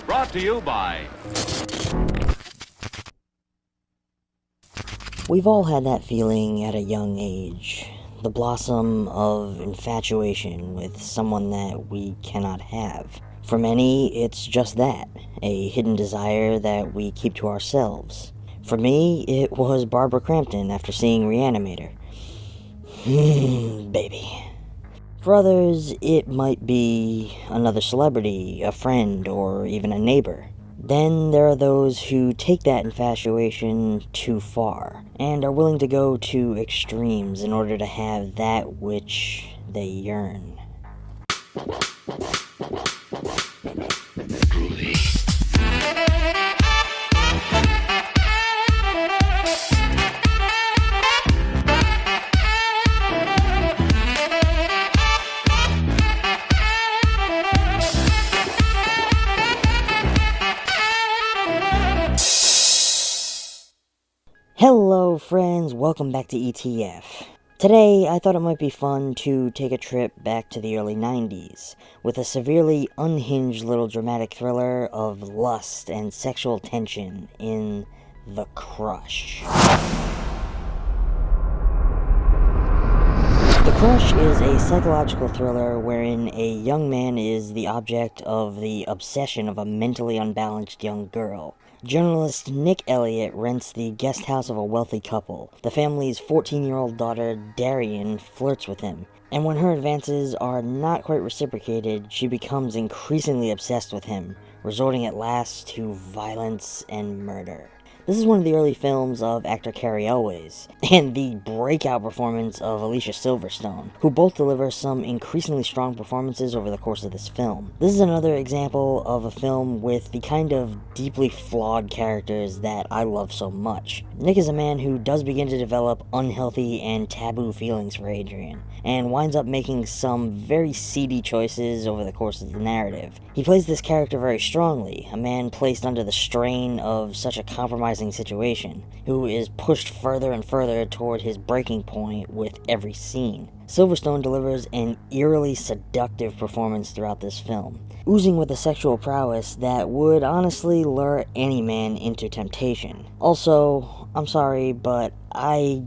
Brought to you by... We've all had that feeling at a young age. The blossom of infatuation with someone that we cannot have. For many, it's just that, a hidden desire that we keep to ourselves. For me, it was Barbara Crampton after seeing Reanimator. Baby. For others, it might be another celebrity, a friend, or even a neighbor. Then there are those who take that infatuation too far, and are willing to go to extremes in order to have that which they yearn. Hello friends, welcome back to ETF. Today, I thought it might be fun to take a trip back to the early 90s, with a severely unhinged little dramatic thriller of lust and sexual tension in The Crush. The Crush is a psychological thriller wherein a young man is the object of the obsession of a mentally unbalanced young girl. Journalist Nick Elliott rents the guest house of a wealthy couple. The family's 14-year-old daughter, Darian, flirts with him, and when her advances are not quite reciprocated, she becomes increasingly obsessed with him, resorting at last to violence and murder. This is one of the early films of actor Cary Elwes, and the breakout performance of Alicia Silverstone, who both deliver some increasingly strong performances over the course of this film. This is another example of a film with the kind of deeply flawed characters that I love so much. Nick is a man who does begin to develop unhealthy and taboo feelings for Adrian, and winds up making some very seedy choices over the course of the narrative. He plays this character very strongly, a man placed under the strain of such a compromising situation, who is pushed further and further toward his breaking point with every scene. Silverstone delivers an eerily seductive performance throughout this film, oozing with a sexual prowess that would honestly lure any man into temptation. Also, I'm sorry, but I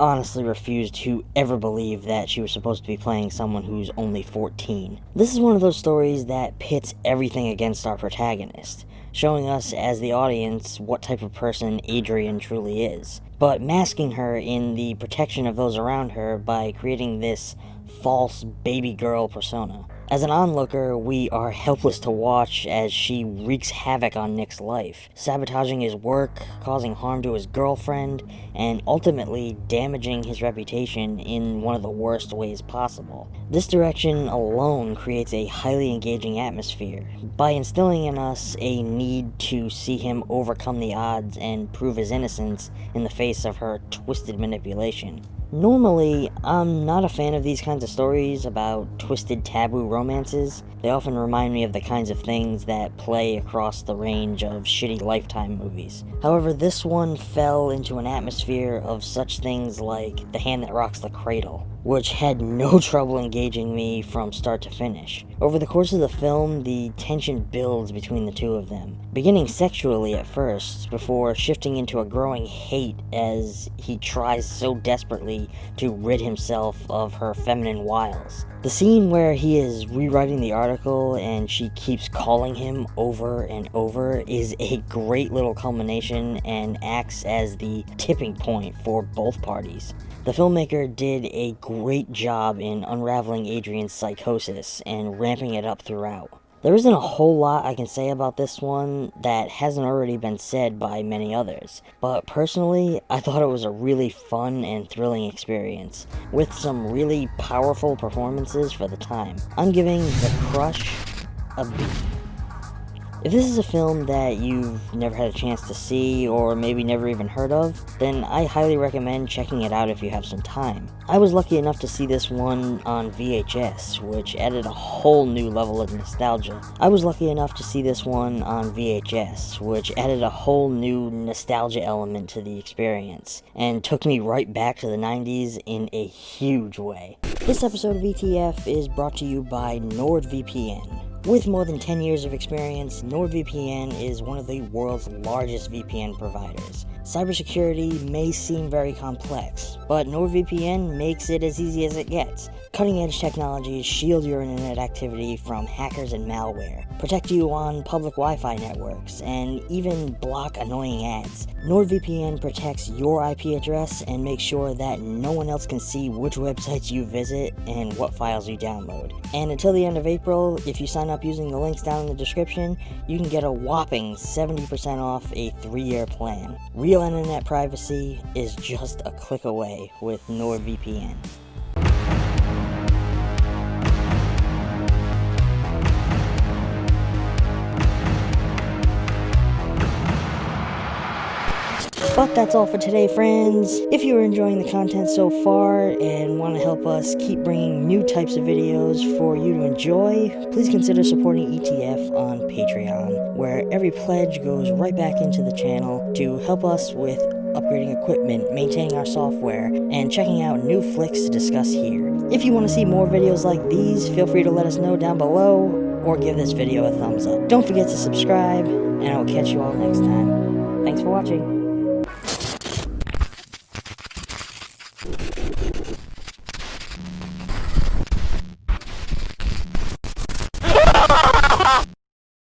honestly refuse to ever believe that she was supposed to be playing someone who's only 14. This is one of those stories that pits everything against our protagonist, showing us as the audience what type of person Adrian truly is, but masking her in the protection of those around her by creating this false baby girl persona. As an onlooker, we are helpless to watch as she wreaks havoc on Nick's life, sabotaging his work, causing harm to his girlfriend, and ultimately damaging his reputation in one of the worst ways possible. This direction alone creates a highly engaging atmosphere, by instilling in us a need to see him overcome the odds and prove his innocence in the face of her twisted manipulation. Normally, I'm not a fan of these kinds of stories about twisted taboo romances. They often remind me of the kinds of things that play across the range of shitty Lifetime movies. However, this one fell into an atmosphere of such things like The Hand That Rocks the Cradle, which had no trouble engaging me from start to finish. Over the course of the film, the tension builds between the two of them, beginning sexually at first, before shifting into a growing hate as he tries so desperately to rid himself of her feminine wiles. The scene where he is rewriting the article and she keeps calling him over and over is a great little culmination and acts as the tipping point for both parties. The filmmaker did a great job in unraveling Adrian's psychosis and ramping it up throughout. There isn't a whole lot I can say about this one that hasn't already been said by many others, but personally, I thought it was a really fun and thrilling experience, with some really powerful performances for the time. I'm giving The Crush a B. If this is a film that you've never had a chance to see, or maybe never even heard of, then I highly recommend checking it out if you have some time. I was lucky enough to see this one on VHS, which added a whole new level of nostalgia. Element to the experience, and took me right back to the 90s in a huge way. This episode of ETF is brought to you by NordVPN. With more than 10 years of experience, NordVPN is one of the world's largest VPN providers. Cybersecurity may seem very complex, but NordVPN makes it as easy as it gets. Cutting-edge technologies shield your internet activity from hackers and malware, protect you on public Wi-Fi networks, and even block annoying ads. NordVPN protects your IP address and makes sure that no one else can see which websites you visit and what files you download. And until the end of April, if you sign up using the links down in the description, you can get a whopping 70% off a 3-year plan. Real internet privacy is just a click away with NordVPN. But that's all for today, friends. If you are enjoying the content so far and want to help us keep bringing new types of videos for you to enjoy, please consider supporting ETF on Patreon, where every pledge goes right back into the channel to help us with upgrading equipment, maintaining our software, and checking out new flicks to discuss here. If you want to see more videos like these, feel free to let us know down below, or give this video a thumbs up. Don't forget to subscribe, and I will catch you all next time. Thanks for watching.